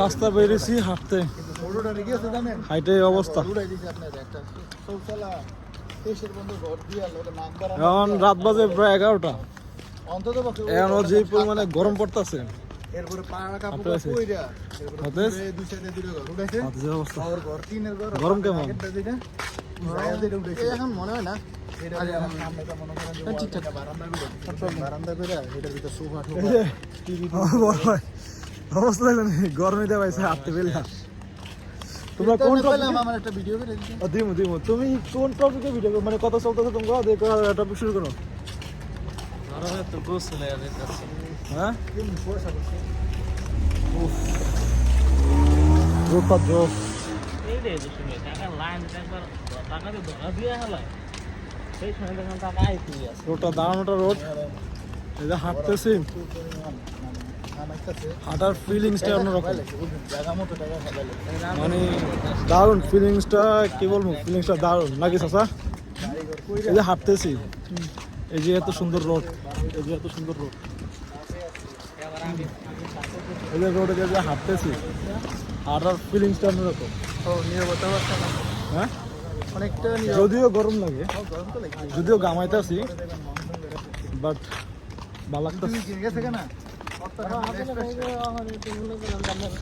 রাস্তা বেরিয়েছি হাঁটতে, হাইটে অবস্থা। এখন রাত বাজে প্রায় 11টা। এখন যে পরিমাণে গরম পড়তেছে, গরম কেমন এখন মনে হয় না অবস্থা গরমে দেওয়াইছে হাঁটতে পেলাম। তোমরা কোন আমার একটা ভিডিও করে দিমু দিমু তুমি কোন টপিকে ভিডিও মানে কত চলতেছে তোমরা দেখো টপিক শুরু করো। তো গোসলে হ্যাঁ রোডটা জোস, এই রে শুনে টাকা লাইন একবার টাকা দিয়ে ধরা দিয়ে হলাই সেই সময় দেখলাম টাকা আইতি আছে রোডটা দাঁড়ানোটা রোড। এই যে হাঁটতেছি, হাঁটার ফিলিংসটা অন্যরকম, মানে দারুণ ফিলিংসটা। কি বলবো, ফিলিংসটা দারুণ নাকি চাচা? এই যে হাঁটতেছি, এই যে এত সুন্দর রোড, এই যে এত সুন্দর রোড, এই যে রোডে যে হাঁটতেছি, হাঁটার ফিলিংসটা অন্যরকম। হ্যাঁ অনেকটা যদিও গরম লাগে, যদিও গামাইতেছি, বাট ভালো লাগতেছে।